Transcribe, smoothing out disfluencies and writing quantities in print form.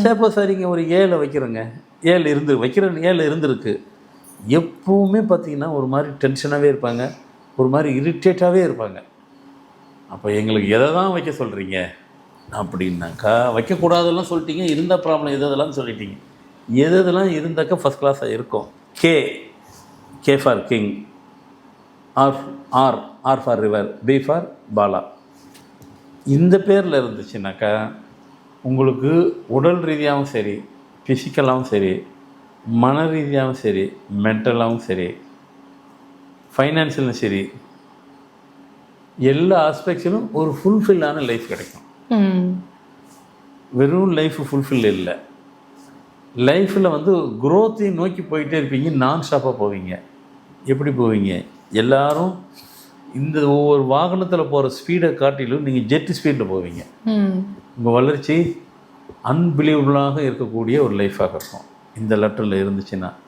Suppose சரிங்க ஒரு 7 வைக்கிறோங்க, 7 இருந்திருக்கு. எப்பவுமே பார்த்தீங்கன்னா ஒரு மாதிரி டென்ஷனாகவே இருப்பாங்க, ஒரு மாதிரி இரிட்டேட்டாகவே இருப்பாங்க. அப்போ எங்களுக்கு எதை தான் வைக்க சொல்கிறீங்க அப்படின்னாக்கா, வைக்கக்கூடாதெல்லாம் சொல்லிட்டீங்க, இருந்த ப்ராப்ளம் எதெல்லாம் சொல்லிட்டீங்க. எதெல்லாம் இருந்தாக்கா ஃபஸ்ட் கிளாஸாக இருக்கும். K for king, R for river, B for Bala. இந்த பேரில் இருந்துச்சுனாக்கா உங்களுக்கு உடல் ரீதியாகவும் சரி, ஃபிசிக்கலாகவும் சரி, மன ரீதியாகவும் சரி, மென்டலாகவும் சரி, ஃபைனான்ஷியலும் சரி, எல்லா ஆஸ்பெக்ட்ஸிலும் ஒரு ஃபுல்ஃபில்லான லைஃப் கிடைக்கும். வெறும் லைஃப் ஃபுல்ஃபில் இல்லை, லைஃப்பில் வந்து குரோத்தையும் நோக்கி போயிட்டே இருப்பீங்க. நான் ஸ்டாப்பாக போவீங்க. எப்படி போவீங்க? எல்லாரும் இந்த ஒவ்வொரு வாகனத்தில் போகிற ஸ்பீடை காட்டிலும் நீங்கள் ஜெட் ஸ்பீடில் போவீங்க. உங்கள் வளர்ச்சி அன்பிலீவபிளாக இருக்கக்கூடிய ஒரு லைஃபாக இருக்கும் இந்த லெட்டரில் இருந்துச்சுன்னா.